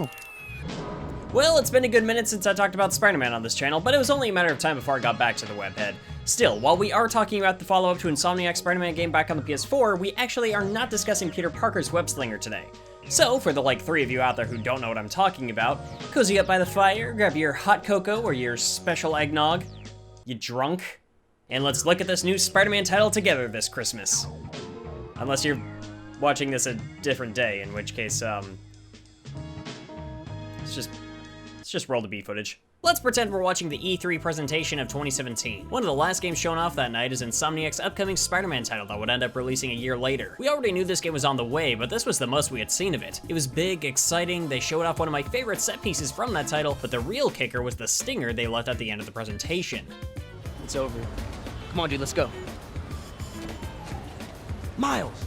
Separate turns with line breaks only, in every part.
know.
Well, it's been a good minute since I talked about Spider-Man on this channel, but it was only a matter of time before I got back to the webhead. Still, while we are talking about the follow-up to Insomniac's Spider-Man game back on the PS4, we actually are not discussing Peter Parker's web-slinger today. So, for the 3 of you out there who don't know what I'm talking about, cozy up by the fire, grab your hot cocoa or your special eggnog, you drunk, and let's look at this new Spider-Man title together this Christmas. Unless you're watching this a different day, in which case, let's just roll the B footage. Let's pretend we're watching the E3 presentation of 2017. One of the last games shown off that night is Insomniac's upcoming Spider-Man title that would end up releasing a year later. We already knew this game was on the way, but this was the most we had seen of it. It was big, exciting, they showed off one of my favorite set pieces from that title, but the real kicker was the stinger they left at the end of the presentation.
It's over. Come on, dude, let's go. Miles!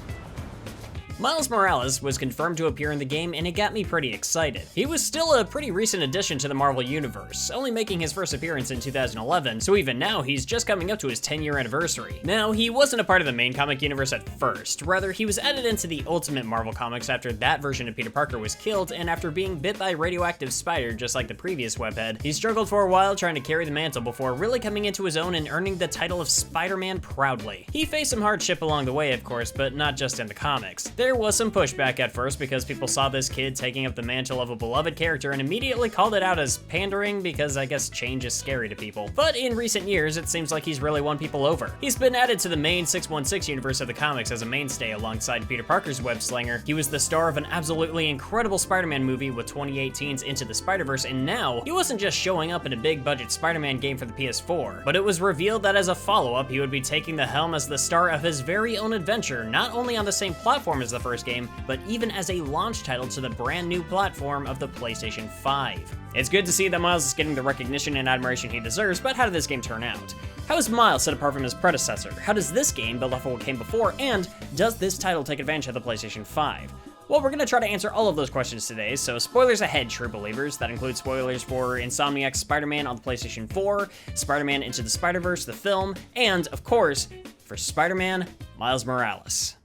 Miles Morales was confirmed to appear in the game, and it got me pretty excited. He was still a pretty recent addition to the Marvel Universe, only making his first appearance in 2011, so even now he's just coming up to his 10-year anniversary. Now, he wasn't a part of the main comic universe at first, rather he was added into the Ultimate Marvel Comics after that version of Peter Parker was killed, and after being bit by a radioactive spider just like the previous webhead, he struggled for a while trying to carry the mantle before really coming into his own and earning the title of Spider-Man proudly. He faced some hardship along the way, of course, but not just in the comics. There was some pushback at first because people saw this kid taking up the mantle of a beloved character and immediately called it out as pandering because I guess change is scary to people. But in recent years, it seems like he's really won people over. He's been added to the main 616 universe of the comics as a mainstay alongside Peter Parker's web slinger. He was the star of an absolutely incredible Spider-Man movie with 2018's Into the Spider-Verse, and now he wasn't just showing up in a big budget Spider-Man game for the PS4, but it was revealed that as a follow-up, he would be taking the helm as the star of his very own adventure, not only on the same platform as the first game, but even as a launch title to the brand new platform of the PlayStation 5. It's good to see that Miles is getting the recognition and admiration he deserves, but how did this game turn out? How is Miles set apart from his predecessor? How does this game build off of what came before? And does this title take advantage of the PlayStation 5? Well, we're gonna try to answer all of those questions today, so spoilers ahead, true believers. That includes spoilers for Insomniac's Spider-Man on the PlayStation 4, Spider-Man Into the Spider-Verse, the film, and, of course, for Spider-Man, Miles Morales.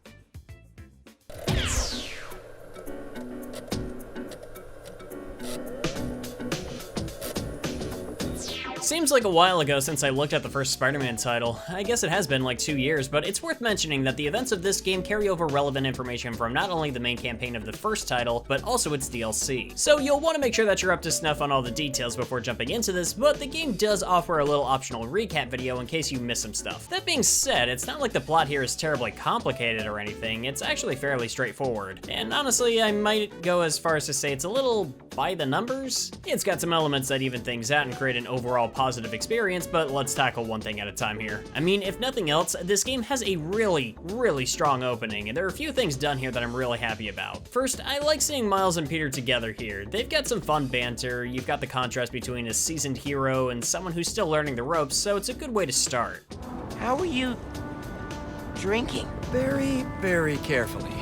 Seems like a while ago since I looked at the first Spider-Man title. I guess it has been like 2 years, but it's worth mentioning that the events of this game carry over relevant information from not only the main campaign of the first title, but also its DLC. So you'll want to make sure that you're up to snuff on all the details before jumping into this, but the game does offer a little optional recap video in case you miss some stuff. That being said, it's not like the plot here is terribly complicated or anything, it's actually fairly straightforward. And honestly, I might go as far as to say it's a little by the numbers. It's got some elements that even things out and create an overall positive experience, but let's tackle one thing at a time here. I mean, if nothing else, this game has a really strong opening, and there are a few things done here that I'm really happy about. First, I like seeing Miles and Peter together here. They've got some fun banter, you've got the contrast between a seasoned hero and someone who's still learning the ropes, so it's a good way to start.
How are you drinking?
Very carefully.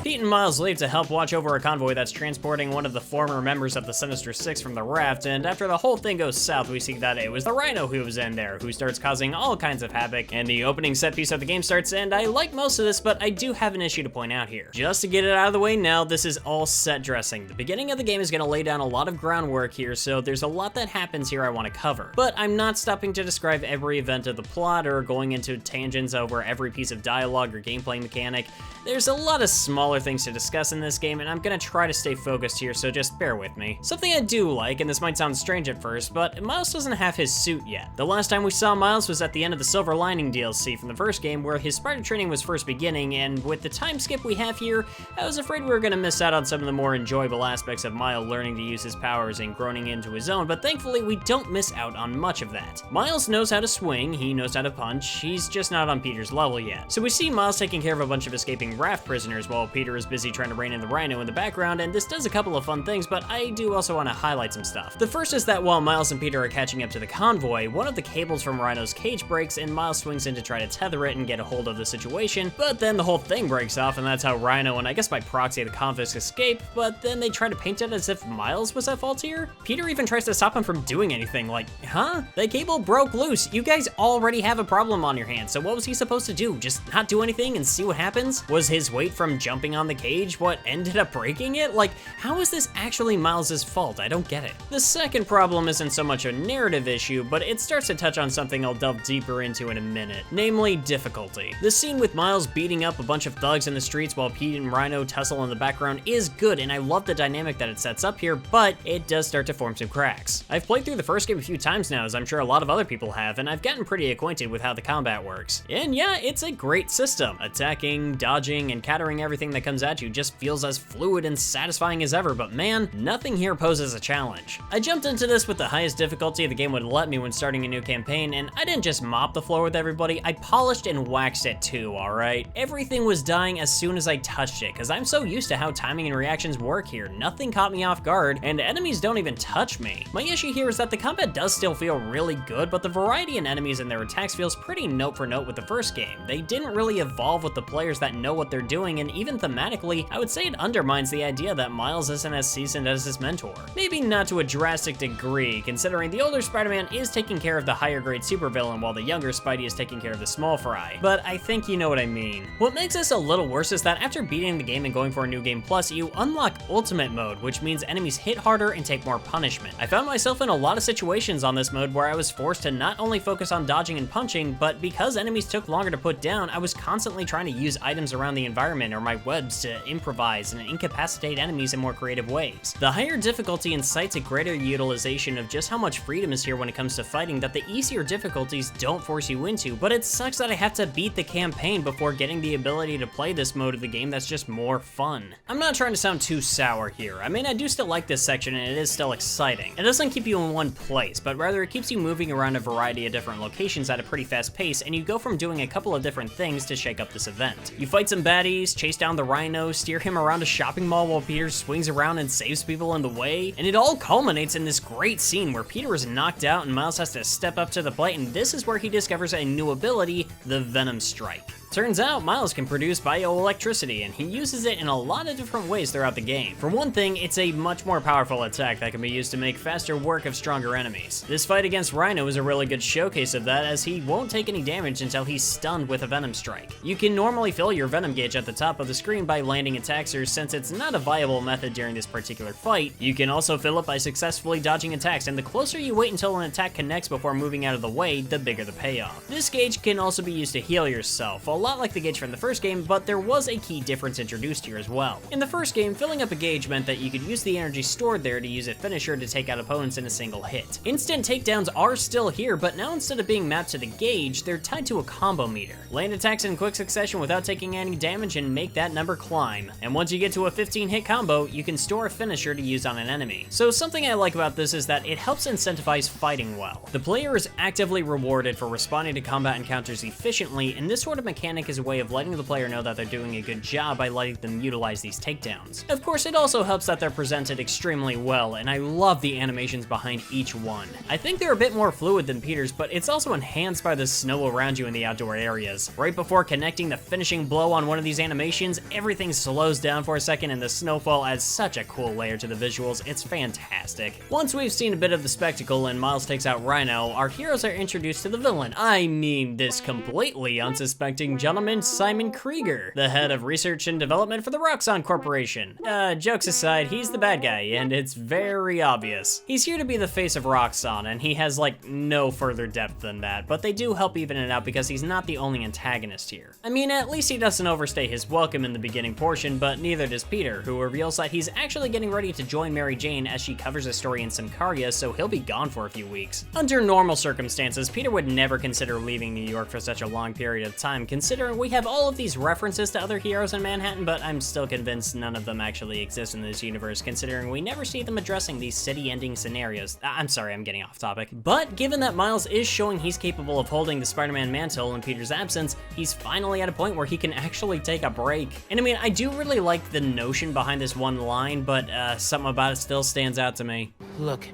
Pete and Miles leave to help watch over a convoy that's transporting one of the former members of the Sinister Six from the raft, and after the whole thing goes south, we see that it was the Rhino who was in there, who starts causing all kinds of havoc, and the opening set piece of the game starts, and I like most of this, but I do have an issue to point out here. Just to get it out of the way now, this is all set dressing. The beginning of the game is going to lay down a lot of groundwork here, so there's a lot that happens here I want to cover. But I'm not stopping to describe every event of the plot, or going into tangents over every piece of dialogue or gameplay mechanic. There's a lot of smaller things to discuss in this game, and I'm gonna try to stay focused here, so just bear with me. Something I do like, and this might sound strange at first, but Miles doesn't have his suit yet. The last time we saw Miles was at the end of the Silver Lining DLC from the first game, where his spider training was first beginning, and with the time skip we have here, I was afraid we were gonna miss out on some of the more enjoyable aspects of Miles learning to use his powers and growing into his own, but thankfully we don't miss out on much of that. Miles knows how to swing, he knows how to punch, he's just not on Peter's level yet. So we see Miles taking care of a bunch of escaping raft prisoners while Peter is busy trying to rein in the Rhino in the background, and this does a couple of fun things, but I do also want to highlight some stuff. The first is that while Miles and Peter are catching up to the convoy, one of the cables from Rhino's cage breaks, and Miles swings in to try to tether it and get a hold of the situation, but then the whole thing breaks off, and that's how Rhino, and I guess by proxy the convicts, escape, but then they try to paint it as if Miles was at fault here? Peter even tries to stop him from doing anything, like, huh? The cable broke loose. You guys already have a problem on your hands, so what was he supposed to do? Just not do anything and see what happens? Was his weight from jumping stepping on the cage what ended up breaking it? Like, how is this actually Miles' fault? I don't get it. The second problem isn't so much a narrative issue, but it starts to touch on something I'll delve deeper into in a minute, namely difficulty. The scene with Miles beating up a bunch of thugs in the streets while Pete and Rhino tussle in the background is good, and I love the dynamic that it sets up here, but it does start to form some cracks. I've played through the first game a few times now, as I'm sure a lot of other people have, and I've gotten pretty acquainted with how the combat works. And yeah, it's a great system. Attacking, dodging, and countering everything that comes at you just feels as fluid and satisfying as ever, but man, nothing here poses a challenge. I jumped into this with the highest difficulty the game would let me when starting a new campaign, and I didn't just mop the floor with everybody, I polished and waxed it too, alright? Everything was dying as soon as I touched it, because I'm so used to how timing and reactions work here. Nothing caught me off guard, and enemies don't even touch me. My issue here is that the combat does still feel really good, but the variety in enemies and their attacks feels pretty note for note with the first game. They didn't really evolve with the players that know what they're doing, and even thematically, I would say it undermines the idea that Miles isn't as seasoned as his mentor. Maybe not to a drastic degree, considering the older Spider-Man is taking care of the higher grade supervillain while the younger Spidey is taking care of the small fry, but I think you know what I mean. What makes this a little worse is that after beating the game and going for a new game plus, you unlock Ultimate Mode, which means enemies hit harder and take more punishment. I found myself in a lot of situations on this mode where I was forced to not only focus on dodging and punching, but because enemies took longer to put down, I was constantly trying to use items around the environment or my webs to improvise and incapacitate enemies in more creative ways. The higher difficulty incites a greater utilization of just how much freedom is here when it comes to fighting that the easier difficulties don't force you into, but it sucks that I have to beat the campaign before getting the ability to play this mode of the game that's just more fun. I'm not trying to sound too sour here. I mean, I do still like this section and it is still exciting. It doesn't keep you in one place, but rather it keeps you moving around a variety of different locations at a pretty fast pace, and you go from doing a couple of different things to shake up this event. You fight some baddies, chase down the Rhino, steer him around a shopping mall while Peter swings around and saves people in the way, and it all culminates in this great scene where Peter is knocked out and Miles has to step up to the plate, and this is where he discovers a new ability, the Venom Strike. Turns out Miles can produce bioelectricity, and he uses it in a lot of different ways throughout the game. For one thing, it's a much more powerful attack that can be used to make faster work of stronger enemies. This fight against Rhino is a really good showcase of that, as he won't take any damage until he's stunned with a Venom Strike. You can normally fill your Venom gauge at the top of the screen by landing attacks, or since it's not a viable method during this particular fight, you can also fill it by successfully dodging attacks, and the closer you wait until an attack connects before moving out of the way, the bigger the payoff. This gauge can also be used to heal yourself, a lot like the gauge from the first game, but there was a key difference introduced here as well. In the first game, filling up a gauge meant that you could use the energy stored there to use a finisher to take out opponents in a single hit. Instant takedowns are still here, but now instead of being mapped to the gauge, they're tied to a combo meter. Land attacks in quick succession without taking any damage and make that number climb. And once you get to a 15-hit combo, you can store a finisher to use on an enemy. So something I like about this is that it helps incentivize fighting well. The player is actively rewarded for responding to combat encounters efficiently, and this sort of mechanic is a way of letting the player know that they're doing a good job by letting them utilize these takedowns. Of course, it also helps that they're presented extremely well, and I love the animations behind each one. I think they're a bit more fluid than Peter's, but it's also enhanced by the snow around you in the outdoor areas. Right before connecting the finishing blow on one of these animations, everything slows down for a second and the snowfall adds such a cool layer to the visuals. It's fantastic. Once we've seen a bit of the spectacle and Miles takes out Rhino, our heroes are introduced to the villain. I mean, this completely unsuspecting gentleman, Simon Krieger, the head of research and development for the Roxxon Corporation. Jokes aside, he's the bad guy, and it's very obvious. He's here to be the face of Roxxon, and he has like no further depth than that, but they do help even it out because he's not the only antagonist here. I mean, at least he doesn't overstay his welcome in the beginning portion, but neither does Peter, who reveals that he's actually getting ready to join Mary Jane as she covers a story in Symkaria, so he'll be gone for a few weeks. Under normal circumstances, Peter would never consider leaving New York for such a long period of time, considering we have all of these references to other heroes in Manhattan, but I'm still convinced none of them actually exist in this universe, considering we never see them addressing these city-ending scenarios. I'm sorry, I'm getting off topic. But given that Miles is showing he's capable of holding the Spider-Man mantle in Peter's absence, he's finally at a point where he can actually take a break. And I mean, I do really like the notion behind this one line, but something about it still stands out to me.
Look,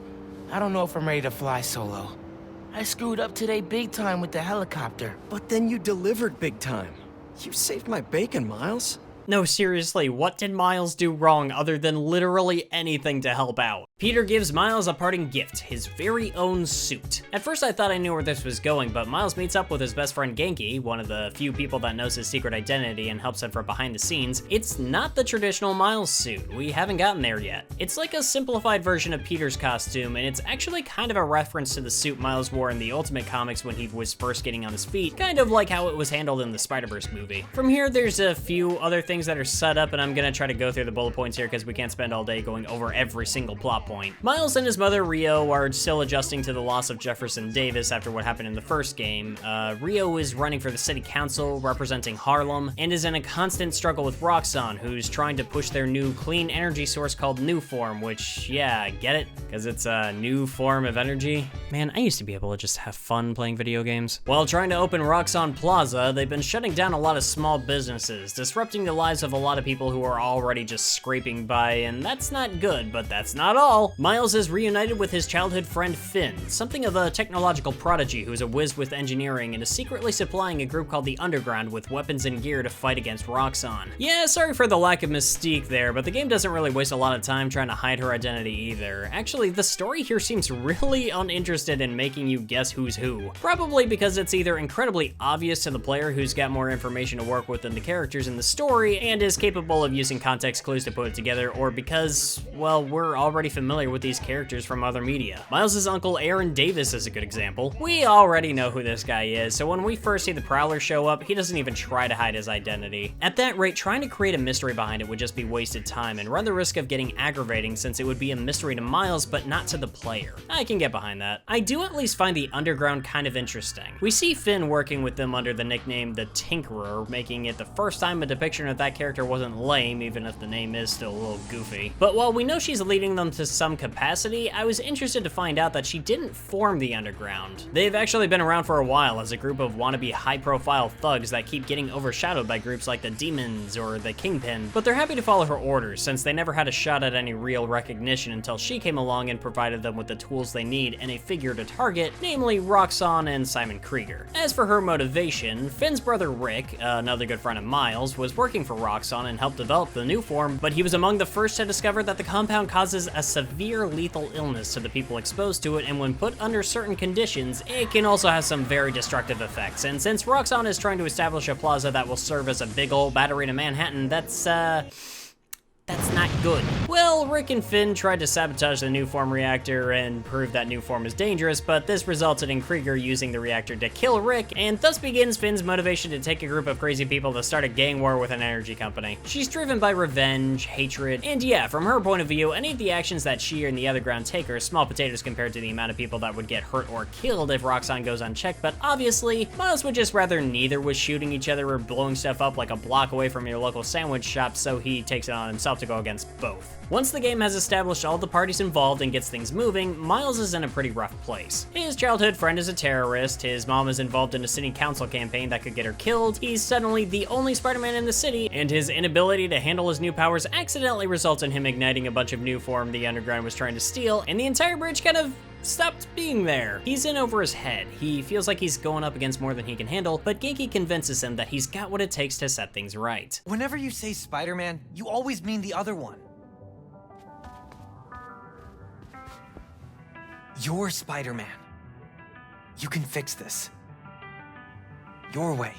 I don't know if I'm ready to fly solo. I screwed up today big time with the helicopter.
But then you delivered big time. You saved my bacon, Miles.
No, seriously, what did Miles do wrong other than literally anything to help out? Peter gives Miles a parting gift, his very own suit. At first I thought I knew where this was going, but Miles meets up with his best friend Genki, one of the few people that knows his secret identity and helps him from behind the scenes. It's not the traditional Miles suit, we haven't gotten there yet. It's like a simplified version of Peter's costume, and it's actually kind of a reference to the suit Miles wore in the Ultimate Comics when he was first getting on his feet, kind of like how it was handled in the Spider-Verse movie. From here, there's a few other things that are set up, and I'm gonna try to go through the bullet points here because we can't spend all day going over every single plot point. Miles and his mother Rio are still adjusting to the loss of Jefferson Davis after what happened in the first game. Rio is running for the city council, representing Harlem, and is in a constant struggle with Roxxon, who's trying to push their new clean energy source called Nuform, which, yeah, get it? Because it's a new form of energy. Man, I used to be able to just have fun playing video games. While trying to open Roxxon Plaza, they've been shutting down a lot of small businesses, disrupting the lives of a lot of people who are already just scraping by, and that's not good, but that's not all. Miles is reunited with his childhood friend Finn, something of a technological prodigy who's a whiz with engineering and is secretly supplying a group called the Underground with weapons and gear to fight against Roxxon. Yeah, sorry for the lack of mystique there, but the game doesn't really waste a lot of time trying to hide her identity either. Actually, the story here seems really uninterested in making you guess who's who. Probably because it's either incredibly obvious to the player who's got more information to work with than the characters in the story and is capable of using context clues to put it together, or because, well, we're already familiar with these characters from other media. Miles's uncle Aaron Davis is a good example. We already know who this guy is, so when we first see the Prowler show up, he doesn't even try to hide his identity. At that rate, trying to create a mystery behind it would just be wasted time and run the risk of getting aggravating since it would be a mystery to Miles but not to the player. I can get behind that. I do at least find the Underground kind of interesting. We see Finn working with them under the nickname the Tinkerer, making it the first time a depiction of that character wasn't lame, even if the name is still a little goofy. But while we know she's leading them to some capacity, I was interested to find out that she didn't form the Underground. They've actually been around for a while as a group of wannabe high-profile thugs that keep getting overshadowed by groups like the Demons or the Kingpin, but they're happy to follow her orders since they never had a shot at any real recognition until she came along and provided them with the tools they need and a figure to target, namely Roxxon and Simon Krieger. As for her motivation, Finn's brother Rick, another good friend of Miles, was working for Roxxon and helped develop the Nuform, but he was among the first to discover that the compound causes a severe lethal illness to the people exposed to it, and when put under certain conditions, it can also have some very destructive effects. And since Roxxon is trying to establish a plaza that will serve as a big old battery to Manhattan, that's not good. Well, Rick and Finn tried to sabotage the Nuform reactor and prove that Nuform is dangerous, but this resulted in Krieger using the reactor to kill Rick, and thus begins Finn's motivation to take a group of crazy people to start a gang war with an energy company. She's driven by revenge, hatred, and yeah, from her point of view, any of the actions that she and the Underground take are small potatoes compared to the amount of people that would get hurt or killed if Roxxon goes unchecked, but obviously, Miles would just rather neither was shooting each other or blowing stuff up like a block away from your local sandwich shop, so he takes it on himself to go against both. Once the game has established all the parties involved and gets things moving, Miles is in a pretty rough place. His childhood friend is a terrorist, his mom is involved in a city council campaign that could get her killed, he's suddenly the only Spider-Man in the city, and his inability to handle his new powers accidentally results in him igniting a bunch of Nuform the Underground was trying to steal, and the entire bridge kind of stopped being there. He's in over his head. He feels like he's going up against more than he can handle, but Genki convinces him that he's got what it takes to set things right.
Whenever you say Spider-Man, you always mean the other one. You're Spider-Man. You can fix this. Your way.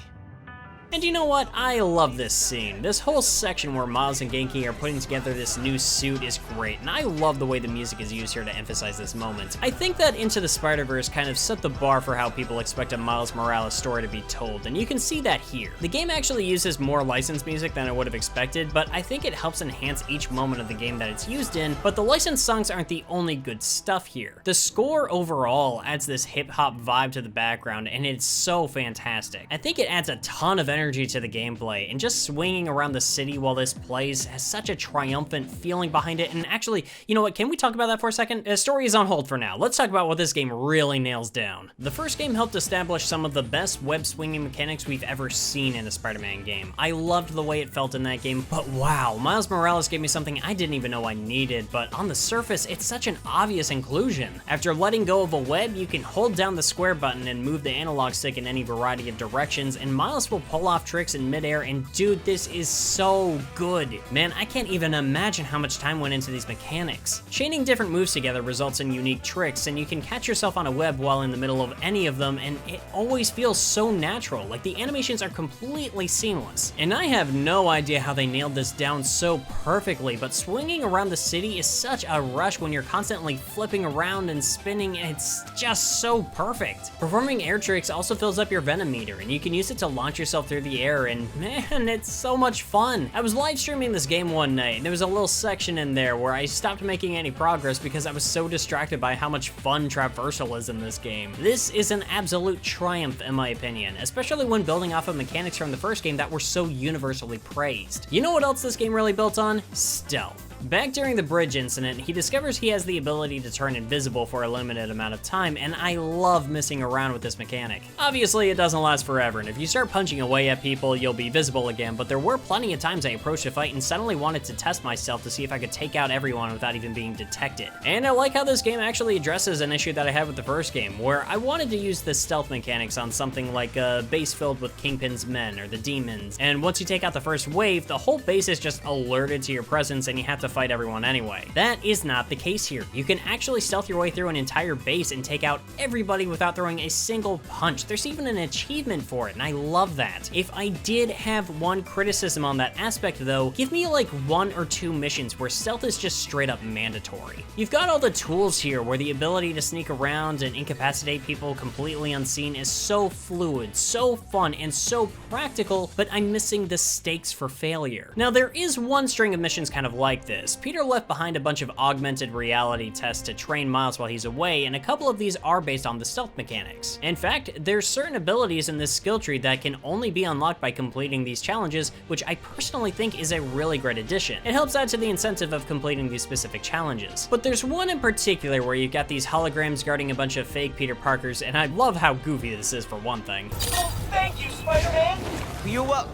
And you know what? I love this scene. This whole section where Miles and Genki are putting together this new suit is great, and I love the way the music is used here to emphasize this moment. I think that Into the Spider-Verse kind of set the bar for how people expect a Miles Morales story to be told, and you can see that here. The game actually uses more licensed music than I would have expected, but I think it helps enhance each moment of the game that it's used in, but the licensed songs aren't the only good stuff here. The score overall adds this hip-hop vibe to the background, and it's so fantastic. I think it adds a ton of energy to the gameplay, and just swinging around the city while this plays has such a triumphant feeling behind it. And actually, you know what, can we talk about that for a second? The story is on hold for now. Let's talk about what this game really nails down. The first game helped establish some of the best web swinging mechanics we've ever seen in a Spider-Man game. I loved the way it felt in that game, but wow, Miles Morales gave me something I didn't even know I needed, but on the surface, it's such an obvious inclusion. After letting go of a web, you can hold down the square button and move the analog stick in any variety of directions, and Miles will pull off tricks in midair, and dude, this is so good. Man, I can't even imagine how much time went into these mechanics. Chaining different moves together results in unique tricks, and you can catch yourself on a web while in the middle of any of them, and it always feels so natural, like the animations are completely seamless. And I have no idea how they nailed this down so perfectly, but swinging around the city is such a rush when you're constantly flipping around and spinning, and it's just so perfect. Performing air tricks also fills up your Venom meter, and you can use it to launch yourself through the air, and man, it's so much fun. I was live streaming this game one night, and there was a little section in there where I stopped making any progress because I was so distracted by how much fun traversal is in this game. This is an absolute triumph in my opinion, especially when building off of mechanics from the first game that were so universally praised. You know what else this game really built on? Stealth. Back during the bridge incident, he discovers he has the ability to turn invisible for a limited amount of time, and I love messing around with this mechanic. Obviously, it doesn't last forever, and if you start punching away at people, you'll be visible again, but there were plenty of times I approached a fight and suddenly wanted to test myself to see if I could take out everyone without even being detected. And I like how this game actually addresses an issue that I had with the first game, where I wanted to use the stealth mechanics on something like a base filled with Kingpin's men or the demons, and once you take out the first wave, the whole base is just alerted to your presence and you have to fight everyone anyway. That is not the case here. You can actually stealth your way through an entire base and take out everybody without throwing a single punch. There's even an achievement for it, and I love that. If I did have one criticism on that aspect though, give me like 1 or 2 missions where stealth is just straight up mandatory. You've got all the tools here where the ability to sneak around and incapacitate people completely unseen is so fluid, so fun, and so practical, but I'm missing the stakes for failure. Now there is one string of missions kind of like this. Peter left behind a bunch of augmented reality tests to train Miles while he's away, and a couple of these are based on the stealth mechanics. In fact, there's certain abilities in this skill tree that can only be unlocked by completing these challenges, which I personally think is a really great addition. It helps add to the incentive of completing these specific challenges. But there's one in particular where you've got these holograms guarding a bunch of fake Peter Parkers, and I love how goofy this is for one thing.
Oh, thank you, Spider-Man!
You're well.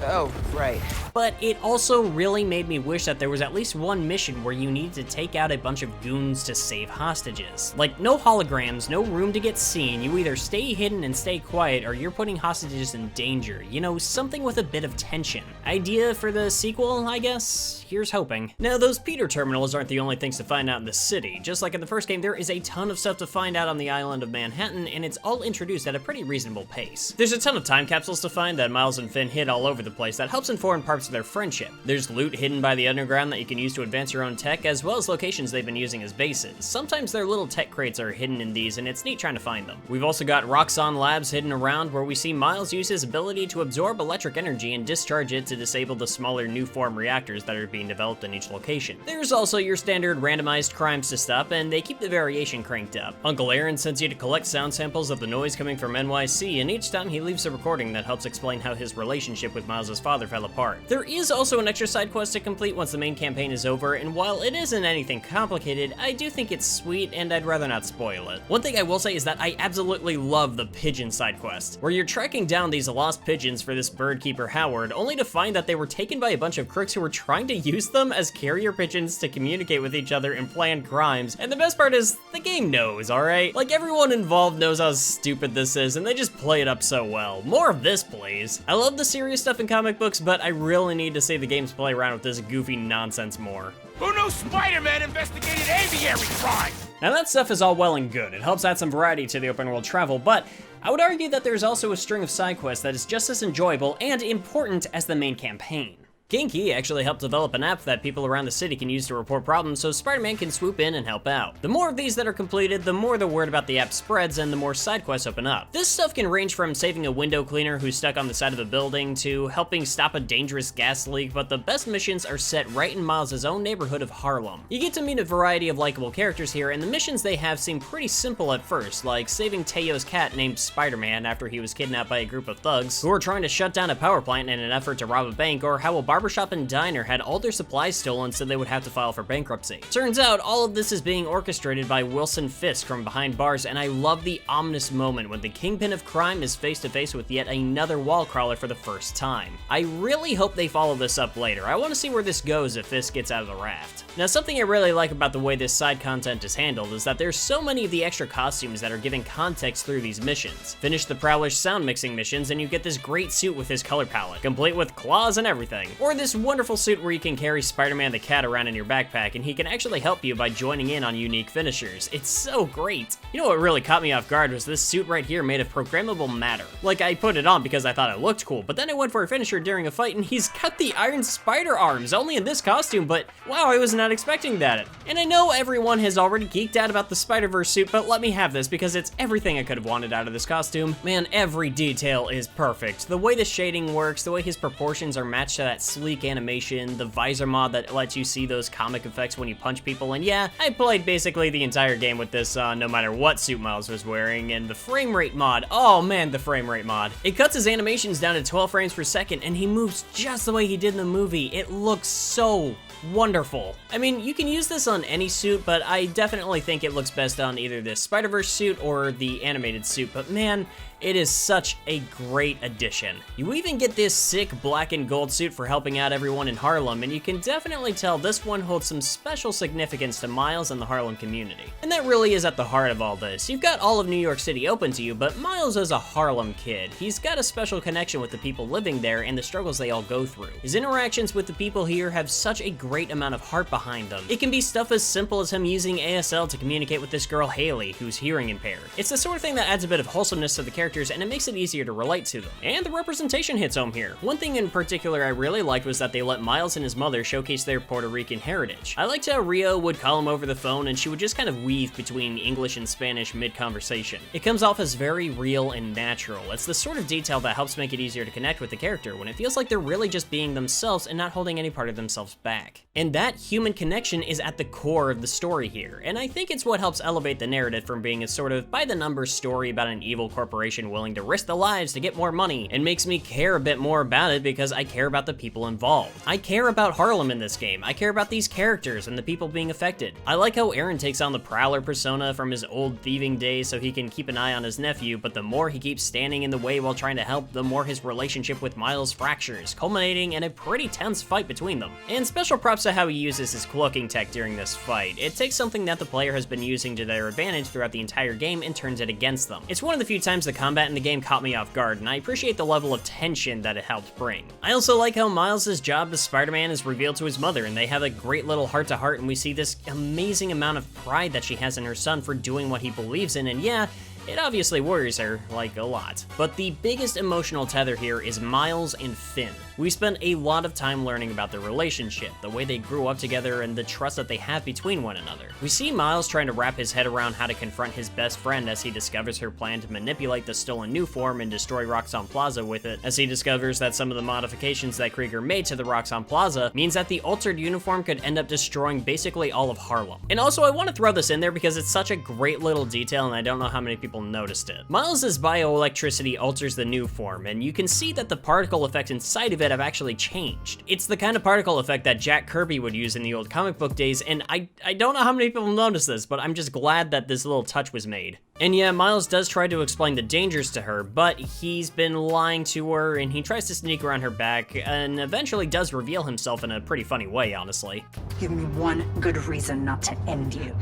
Oh, right.
But it also really made me wish that there was at least one mission where you need to take out a bunch of goons to save hostages. Like, no holograms, no room to get seen, you either stay hidden and stay quiet, or you're putting hostages in danger. You know, something with a bit of tension. Idea for the sequel, I guess? Here's hoping. Now, those Peter terminals aren't the only things to find out in the city. Just like in the first game, there is a ton of stuff to find out on the island of Manhattan, and it's all introduced at a pretty reasonable pace. There's a ton of time capsules to find that Miles and Finn hid all over the place that helps inform parts of their friendship. There's loot hidden by the underground that you can use to advance your own tech, as well as locations they've been using as bases. Sometimes their little tech crates are hidden in these, and it's neat trying to find them. We've also got Roxxon labs hidden around where we see Miles use his ability to absorb electric energy and discharge it to disable the smaller new form reactors that are being developed in each location. There's also your standard randomized crimes to stop, and they keep the variation cranked up. Uncle Aaron sends you to collect sound samples of the noise coming from NYC, and each time he leaves a recording that helps explain how his relationship with Miles' father fell apart. There is also an extra side quest to complete once the main campaign is over, and while it isn't anything complicated, I do think it's sweet and I'd rather not spoil it. One thing I will say is that I absolutely love the pigeon side quest, where you're tracking down these lost pigeons for this bird keeper Howard, only to find that they were taken by a bunch of crooks who were trying to use them as carrier pigeons to communicate with each other and plan crimes. And the best part is, the game knows, alright? Like, everyone involved knows how stupid this is, and they just play it up so well. More of this, please. I love the serious stuff in comic books, but I really need to see the games play around with this goofy nonsense more.
Who knew Spider-Man investigated aviary crime?
Now that stuff is all well and good. It helps add some variety to the open world travel, but I would argue that there's also a string of side quests that is just as enjoyable and important as the main campaign. Kinky actually helped develop an app that people around the city can use to report problems so Spider-Man can swoop in and help out. The more of these that are completed, the more the word about the app spreads and the more side quests open up. This stuff can range from saving a window cleaner who's stuck on the side of a building to helping stop a dangerous gas leak, but the best missions are set right in Miles' own neighborhood of Harlem. You get to meet a variety of likable characters here, and the missions they have seem pretty simple at first, like saving Teo's cat named Spider-Man after he was kidnapped by a group of thugs who were trying to shut down a power plant in an effort to rob a bank, or how a barbershop and diner had all their supplies stolen so they would have to file for bankruptcy. Turns out all of this is being orchestrated by Wilson Fisk from behind bars, and I love the ominous moment when the kingpin of crime is face to face with yet another wall crawler for the first time. I really hope they follow this up later. I want to see where this goes if Fisk gets out of the raft. Now, something I really like about the way this side content is handled is that there's so many of the extra costumes that are giving context through these missions. Finish the Prowler's sound mixing missions and you get this great suit with his color palette, complete with claws and everything. Or this wonderful suit where you can carry Spider-Man the cat around in your backpack and he can actually help you by joining in on unique finishers. It's so great. You know what really caught me off guard was this suit right here made of programmable matter. Like, I put it on because I thought it looked cool, but then I went for a finisher during a fight and he's got the iron spider arms, only in this costume, but wow, I was not expecting that. And I know everyone has already geeked out about the Spider-Verse suit, but let me have this because it's everything I could have wanted out of this costume. Man, every detail is perfect. The way the shading works, the way his proportions are matched to that sleek animation, the visor mod that lets you see those comic effects when you punch people, and yeah, I played basically the entire game with this on no matter what suit Miles was wearing, and the frame rate mod, oh man, the frame rate mod. It cuts his animations down to 12 frames per second, and he moves just the way he did in the movie. It looks so wonderful. I mean, you can use this on any suit, but I definitely think it looks best on either this Spider-Verse suit or the animated suit, but man, it is such a great addition. You even get this sick black and gold suit for helping out everyone in Harlem, and you can definitely tell this one holds some special significance to Miles and the Harlem community. And that really is at the heart of all this. You've got all of New York City open to you, but Miles is a Harlem kid. He's got a special connection with the people living there and the struggles they all go through. His interactions with the people here have such a great amount of heart behind them. It can be stuff as simple as him using ASL to communicate with this girl Haley, who's hearing impaired. It's the sort of thing that adds a bit of wholesomeness to the characters, and it makes it easier to relate to them. And the representation hits home here. One thing in particular I really liked was that they let Miles and his mother showcase their Puerto Rican heritage. I liked how Rio would call him over the phone and she would just kind of weave between English and Spanish mid-conversation. It comes off as very real and natural. It's the sort of detail that helps make it easier to connect with the character when it feels like they're really just being themselves and not holding any part of themselves back. And that human connection is at the core of the story here, and I think it's what helps elevate the narrative from being a sort of by-the-numbers story about an evil corporation willing to risk their lives to get more money, and makes me care a bit more about it because I care about the people involved. I care about Harlem in this game. I care about these characters and the people being affected. I like how Aaron takes on the Prowler persona from his old thieving days so he can keep an eye on his nephew, but the more he keeps standing in the way while trying to help, the more his relationship with Miles fractures, culminating in a pretty tense fight between them. And special props to how he uses his cloaking tech during this fight. It takes something that the player has been using to their advantage throughout the entire game and turns it against them. It's one of the few times the combat in the game caught me off guard, and I appreciate the level of tension that it helped bring. I also like how Miles' job as Spider-Man is revealed to his mother, and they have a great little heart-to-heart, and we see this amazing amount of pride that she has in her son for doing what he believes in, and yeah, it obviously worries her, like, a lot. But the biggest emotional tether here is Miles and Finn. We spent a lot of time learning about their relationship, the way they grew up together, and the trust that they have between one another. We see Miles trying to wrap his head around how to confront his best friend as he discovers her plan to manipulate the stolen new form and destroy Roxxon Plaza with it, as he discovers that some of the modifications that Krieger made to the Roxxon Plaza means that the altered uniform could end up destroying basically all of Harlem. And also, I want to throw this in there because it's such a great little detail and I don't know how many people noticed it. Miles' bioelectricity alters the new form, and you can see that the particle effects inside of it have actually changed. It's the kind of particle effect that Jack Kirby would use in the old comic book days, and I don't know how many people noticed this, but I'm just glad that this little touch was made. And yeah, Miles does try to explain the dangers to her, but he's been lying to her, and he tries to sneak around her back, and eventually does reveal himself in a pretty funny way, honestly.
Give me one good reason not to end you.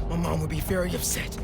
My mom would be very upset.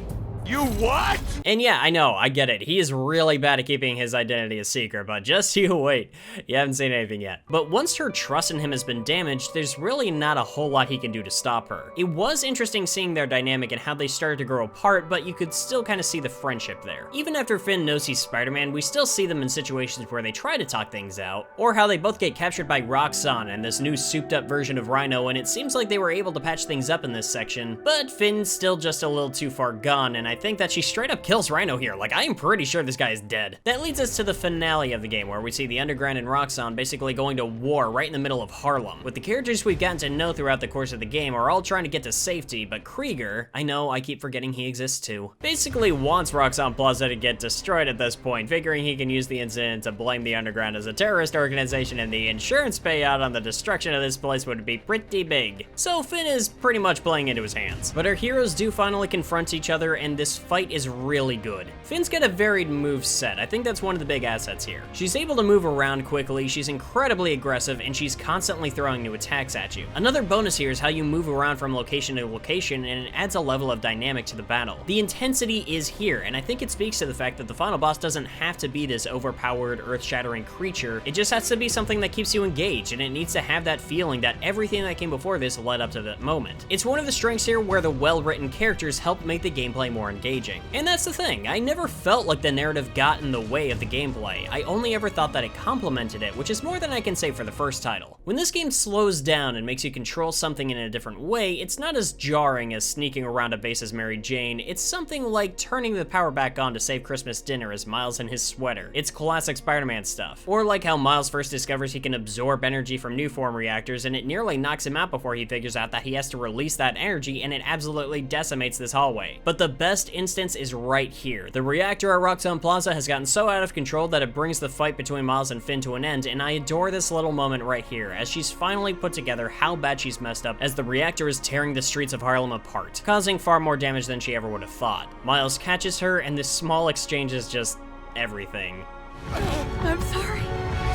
You what?
And yeah, I know, I get it. He is really bad at keeping his identity a secret, but just you wait. You haven't seen anything yet. But once her trust in him has been damaged, there's really not a whole lot he can do to stop her. It was interesting seeing their dynamic and how they started to grow apart, but you could still kind of see the friendship there. Even after Finn knows he's Spider-Man, we still see them in situations where they try to talk things out, or how they both get captured by Roxxon and this new souped up version of Rhino, and it seems like they were able to patch things up in this section, but Finn's still just a little too far gone, and I think that she straight up kills Rhino here. Like, I am pretty sure this guy is dead. That leads us to the finale of the game, where we see the Underground and Roxxon basically going to war right in the middle of Harlem. With the characters we've gotten to know throughout the course of the game are all trying to get to safety, but Krieger, I know, I keep forgetting he exists too, basically wants Roxxon Plaza to get destroyed at this point, figuring he can use the incident to blame the Underground as a terrorist organization, and the insurance payout on the destruction of this place would be pretty big. So Finn is pretty much playing into his hands. But our heroes do finally confront each other, and this fight is really good. Finn's got a varied move set. I think that's one of the big assets here. She's able to move around quickly, she's incredibly aggressive, and she's constantly throwing new attacks at you. Another bonus here is how you move around from location to location, and it adds a level of dynamic to the battle. The intensity is here, and I think it speaks to the fact that the final boss doesn't have to be this overpowered, earth-shattering creature. It just has to be something that keeps you engaged, and it needs to have that feeling that everything that came before this led up to that moment. It's one of the strengths here where the well-written characters help make the gameplay more engaging. And that's the thing, I never felt like the narrative got in the way of the gameplay. I only ever thought that it complemented it, which is more than I can say for the first title. When this game slows down and makes you control something in a different way, it's not as jarring as sneaking around a base as Mary Jane. It's something like turning the power back on to save Christmas dinner as Miles in his sweater. It's classic Spider-Man stuff. Or like how Miles first discovers he can absorb energy from new form reactors, and it nearly knocks him out before he figures out that he has to release that energy, and it absolutely decimates this hallway. But the best instance is right here. The reactor at Roxxon Plaza has gotten so out of control that it brings the fight between Miles and Finn to an end, and I adore this little moment right here, as she's finally put together how bad she's messed up as the reactor is tearing the streets of Harlem apart, causing far more damage than she ever would have thought. Miles catches her, and this small exchange is just everything.
I'm sorry.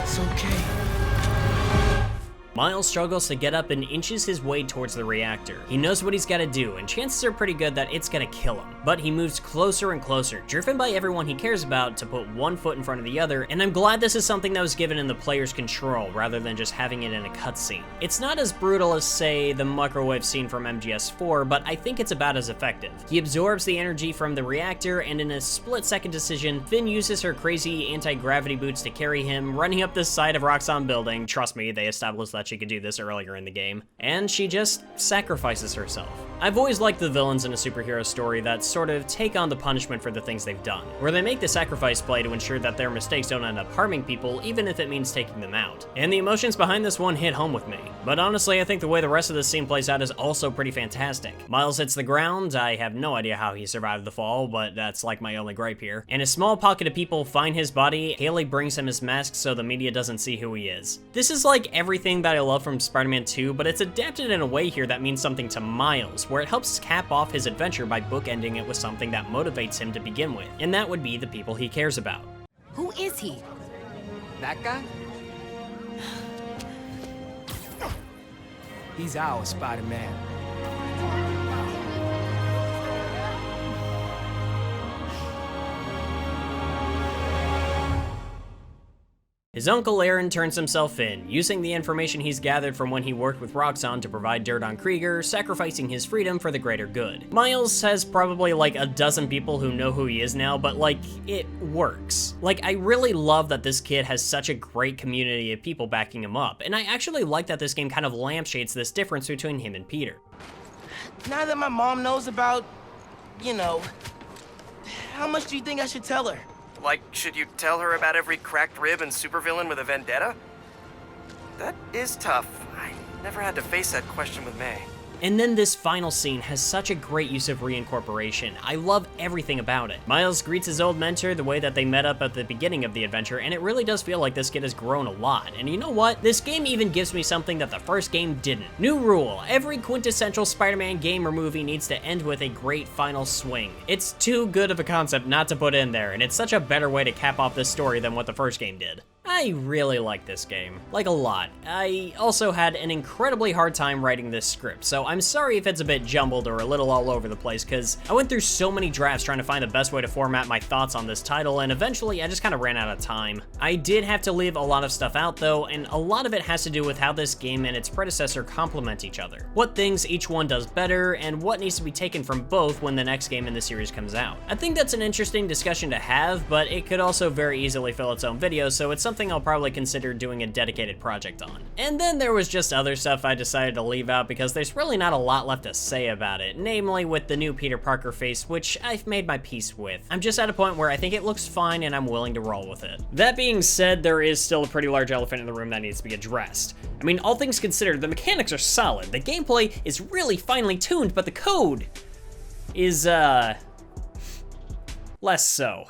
It's okay.
Miles struggles to get up and inches his way towards the reactor. He knows what he's gotta do, and chances are pretty good that it's gonna kill him. But he moves closer and closer, driven by everyone he cares about to put one foot in front of the other, and I'm glad this is something that was given in the player's control, rather than just having it in a cutscene. It's not as brutal as, say, the microwave scene from MGS4, but I think it's about as effective. He absorbs the energy from the reactor, and in a split-second decision, Finn uses her crazy anti-gravity boots to carry him, running up the side of Roxxon building. Trust me, they established that she could do this earlier in the game. And she just sacrifices herself. I've always liked the villains in a superhero story that sort of take on the punishment for the things they've done, where they make the sacrifice play to ensure that their mistakes don't end up harming people, even if it means taking them out. And the emotions behind this one hit home with me. But honestly, I think the way the rest of this scene plays out is also pretty fantastic. Miles hits the ground. I have no idea how he survived the fall, but that's like my only gripe here. And a small pocket of people find his body. Haley brings him his mask so the media doesn't see who he is. This is like everything that I love from Spider-Man 2, but it's adapted in a way here that means something to Miles, where it helps cap off his adventure by bookending it with something that motivates him to begin with, and that would be the people he cares about.
Who is he?
That guy?
He's our Spider-Man.
His uncle Aaron turns himself in, using the information he's gathered from when he worked with Roxxon to provide dirt on Krieger, sacrificing his freedom for the greater good. Miles has probably like a dozen people who know who he is now, but like, it works. Like, I really love that this kid has such a great community of people backing him up, and I actually like that this game kind of lampshades this difference between him and Peter.
Now that my mom knows about, you know, how much do you think I should tell her?
Like, should you tell her about every cracked rib and supervillain with a vendetta? That is tough. I never had to face that question with May.
And then this final scene has such a great use of reincorporation. I love everything about it. Miles greets his old mentor the way that they met up at the beginning of the adventure, and it really does feel like this kid has grown a lot. And you know what? This game even gives me something that the first game didn't. New rule: every quintessential Spider-Man game or movie needs to end with a great final swing. It's too good of a concept not to put in there, and it's such a better way to cap off this story than what the first game did. I really like this game, like a lot. I also had an incredibly hard time writing this script, so I'm sorry if it's a bit jumbled or a little all over the place, because I went through so many drafts trying to find the best way to format my thoughts on this title, and eventually I just kind of ran out of time. I did have to leave a lot of stuff out though, and a lot of it has to do with how this game and its predecessor complement each other. What things each one does better, and what needs to be taken from both when the next game in the series comes out. I think that's an interesting discussion to have, but it could also very easily fill its own video, so it's something something I'll probably consider doing a dedicated project on. And then there was just other stuff I decided to leave out because there's really not a lot left to say about it, namely with the new Peter Parker face, which I've made my peace with. I'm just at a point where I think it looks fine and I'm willing to roll with it. That being said, there is still a pretty large elephant in the room that needs to be addressed. I mean, all things considered, the mechanics are solid, the gameplay is really finely tuned, but the code is, less so.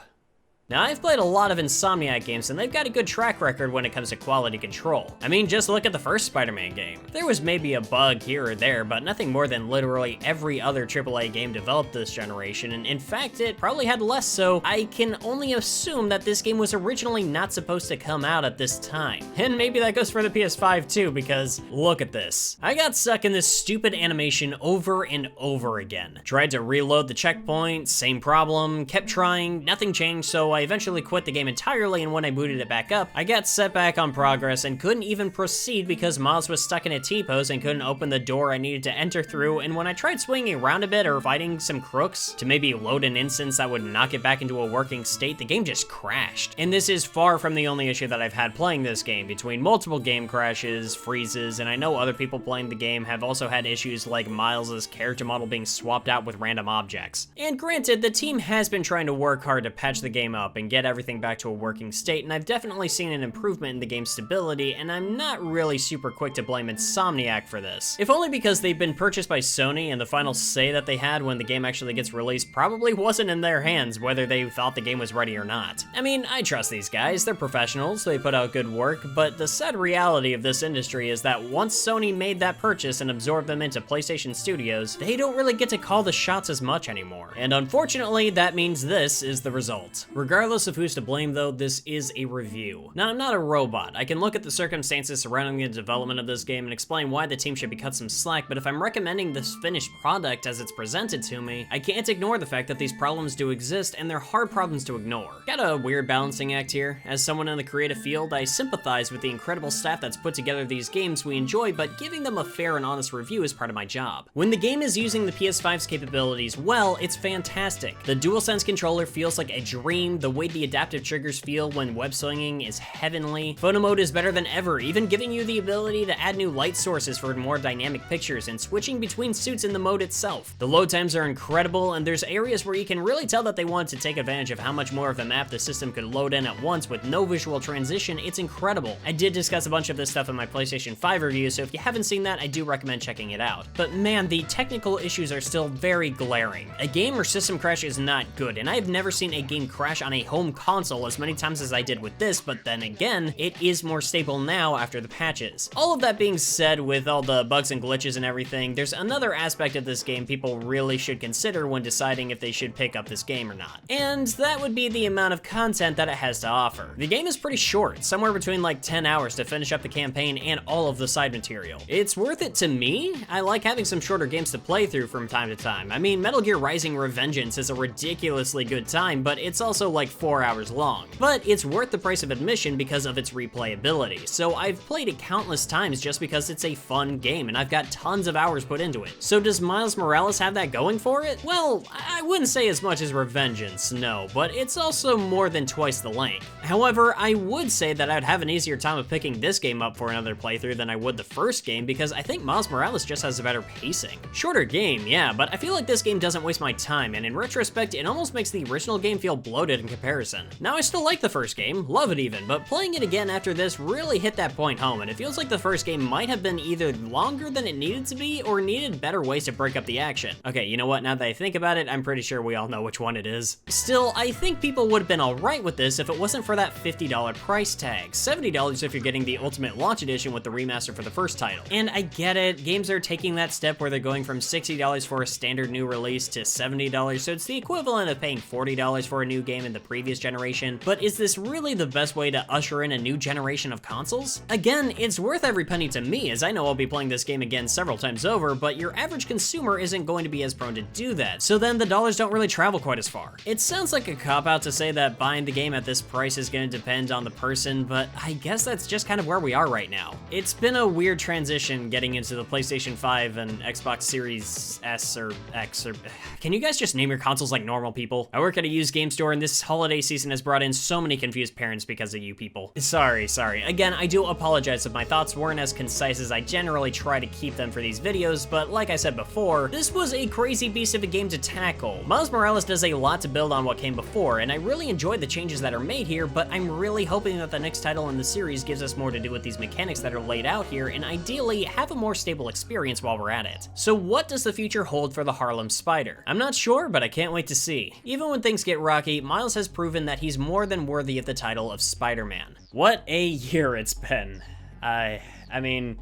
Now, I've played a lot of Insomniac games, and they've got a good track record when it comes to quality control. I mean, just look at the first Spider-Man game. There was maybe a bug here or there, but nothing more than literally every other AAA game developed this generation, and in fact, it probably had less, so I can only assume that this game was originally not supposed to come out at this time. And maybe that goes for the PS5 too, because look at this. I got stuck in this stupid animation over and over again. Tried to reload the checkpoint, same problem, kept trying, nothing changed, so I eventually quit the game entirely, and when I booted it back up, I got set back on progress and couldn't even proceed because Miles was stuck in a T-pose and couldn't open the door I needed to enter through, and when I tried swinging around a bit or fighting some crooks to maybe load an instance that would knock it back into a working state, the game just crashed. And this is far from the only issue that I've had playing this game. Between multiple game crashes, freezes, and I know other people playing the game have also had issues like Miles's character model being swapped out with random objects. And granted, the team has been trying to work hard to patch the game up and get everything back to a working state, and I've definitely seen an improvement in the game's stability, and I'm not really super quick to blame Insomniac for this. If only because they've been purchased by Sony, and the final say that they had when the game actually gets released probably wasn't in their hands, whether they thought the game was ready or not. I mean, I trust these guys, they're professionals, they put out good work, but the sad reality of this industry is that once Sony made that purchase and absorbed them into PlayStation Studios, they don't really get to call the shots as much anymore. And unfortunately, that means this is the result. Regardless of who's to blame though, this is a review. Now, I'm not a robot. I can look at the circumstances surrounding the development of this game and explain why the team should be cut some slack, but if I'm recommending this finished product as it's presented to me, I can't ignore the fact that these problems do exist and they're hard problems to ignore. Got a weird balancing act here. As someone in the creative field, I sympathize with the incredible staff that's put together these games we enjoy, but giving them a fair and honest review is part of my job. When the game is using the PS5's capabilities well, it's fantastic. The DualSense controller feels like a dream, the way the adaptive triggers feel when web swinging is heavenly. Photo mode is better than ever, even giving you the ability to add new light sources for more dynamic pictures and switching between suits in the mode itself. The load times are incredible, and there's areas where you can really tell that they wanted to take advantage of how much more of the map the system could load in at once with no visual transition. It's incredible. I did discuss a bunch of this stuff in my PlayStation 5 review, so if you haven't seen that, I do recommend checking it out. But man, the technical issues are still very glaring. A game or system crash is not good, and I've never seen a game crash on a home console as many times as I did with this, but then again, it is more stable now after the patches. All of that being said, with all the bugs and glitches and everything, there's another aspect of this game people really should consider when deciding if they should pick up this game or not. And that would be the amount of content that it has to offer. The game is pretty short, somewhere between like 10 hours to finish up the campaign and all of the side material. It's worth it to me. I like having some shorter games to play through from time to time. I mean, Metal Gear Rising: Revengeance is a ridiculously good time, but it's also like 4 hours long. But it's worth the price of admission because of its replayability. So I've played it countless times just because it's a fun game and I've got tons of hours put into it. So does Miles Morales have that going for it? Well, I wouldn't say as much as Revengeance, no, but it's also more than twice the length. However, I would say that I'd have an easier time of picking this game up for another playthrough than I would the first game because I think Miles Morales just has a better pacing. Shorter game, yeah, but I feel like this game doesn't waste my time, and in retrospect, it almost makes the original game feel bloated in comparison. Now, I still like the first game, love it even, but playing it again after this really hit that point home, and it feels like the first game might have been either longer than it needed to be or needed better ways to break up the action. Okay, you know what, now that I think about it, I'm pretty sure we all know which one it is. Still, I think people would have been alright with this if it wasn't for that $50 price tag. $70 if you're getting the Ultimate Launch Edition with the remaster for the first title. And I get it, games are taking that step where they're going from $60 for a standard new release to $70, so it's the equivalent of paying $40 for a new game in the previous generation, but is this really the best way to usher in a new generation of consoles? Again, it's worth every penny to me, as I know I'll be playing this game again several times over, but your average consumer isn't going to be as prone to do that, so then the dollars don't really travel quite as far. It sounds like a cop-out to say that buying the game at this price is going to depend on the person, but I guess that's just kind of where we are right now. It's been a weird transition getting into the PlayStation 5 and Xbox Series S or X, or can you guys just name your consoles like normal people? I work at a used game store and this holiday season has brought in so many confused parents because of you people. Sorry. Again, I do apologize if my thoughts weren't as concise as I generally try to keep them for these videos, but like I said before, this was a crazy beast of a game to tackle. Miles Morales does a lot to build on what came before, and I really enjoyed the changes that are made here, but I'm really hoping that the next title in the series gives us more to do with these mechanics that are laid out here, and ideally have a more stable experience while we're at it. So what does the future hold for the Harlem Spider? I'm not sure, but I can't wait to see. Even when things get rocky, Miles has proven that he's more than worthy of the title of Spider-Man. What a year it's been. I mean,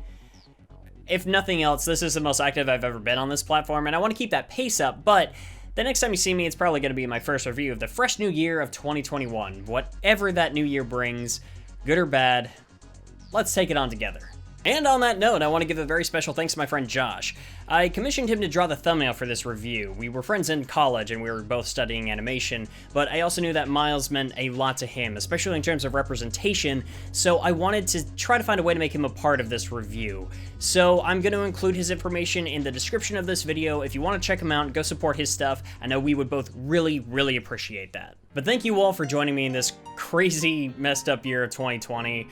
if nothing else, this is the most active I've ever been on this platform, and I want to keep that pace up, but the next time you see me, it's probably going to be my first review of the fresh new year of 2021. Whatever that new year brings, good or bad, let's take it on together. And on that note, I want to give a very special thanks to my friend Josh. I commissioned him to draw the thumbnail for this review. We were friends in college and we were both studying animation, but I also knew that Miles meant a lot to him, especially in terms of representation, so I wanted to try to find a way to make him a part of this review. So I'm going to include his information in the description of this video. If you want to check him out, go support his stuff. I know we would both really appreciate that. But thank you all for joining me in this crazy, messed up year of 2020.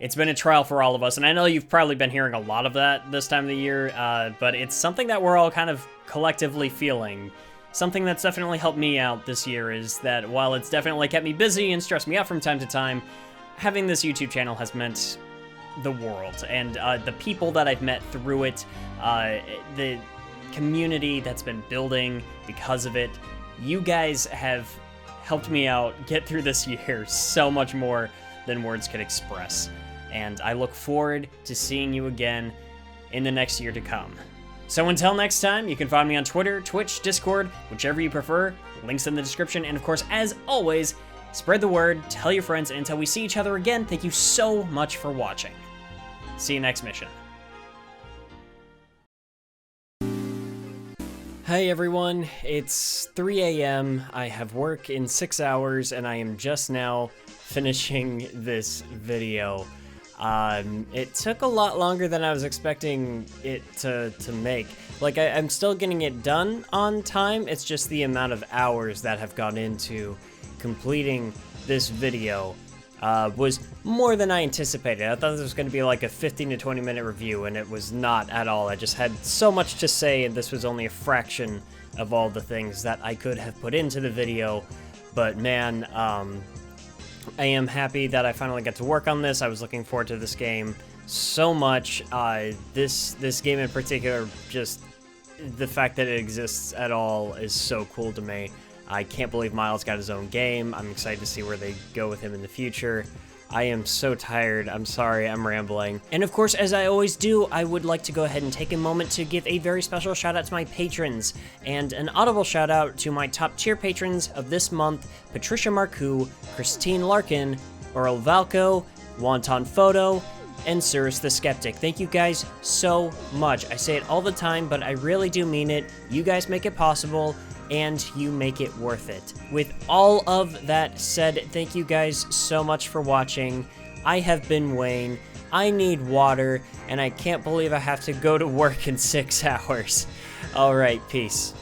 It's been a trial for all of us, and I know you've probably been hearing a lot of that this time of the year, but it's something that we're all kind of collectively feeling. Something that's definitely helped me out this year is that while it's definitely kept me busy and stressed me out from time to time, having this YouTube channel has meant the world, and the people that I've met through it, the community that's been building because of it, you guys have helped me out get through this year so much more than words could express. And I look forward to seeing you again in the next year to come. So until next time, you can find me on Twitter, Twitch, Discord, whichever you prefer, links in the description, and of course, as always, spread the word, tell your friends, and until we see each other again, thank you so much for watching. See you next mission. Hey everyone, it's 3 a.m. I have work in 6 hours, and I am just now finishing this video. It took a lot longer than I was expecting it to make. Like, I'm still getting it done on time, it's just the amount of hours that have gone into completing this video was more than I anticipated. I thought this was going to be like a 15 to 20 minute review, and it was not at all. I just had so much to say, and this was only a fraction of all the things that I could have put into the video. But man, I am happy that I finally got to work on this. I was looking forward to this game so much. This game in particular, just the fact that it exists at all is so cool to me. I can't believe Miles got his own game. I'm excited to see where they go with him in the future. I am so tired. I'm sorry, I'm rambling. And of course, as I always do, I would like to go ahead and take a moment to give a very special shout out to my patrons, and an audible shout out to my top tier patrons of this month: Patricia Marcoux, Christine Larkin, Earl Valco, Wonton Photo, and Cyrus the Skeptic. Thank you guys so much. I say it all the time, but I really do mean it. You guys make it possible, and you make it worth it. With all of that said, thank you guys so much for watching. I have been Wayne. I need water, and I can't believe I have to go to work in 6 hours. All right, peace.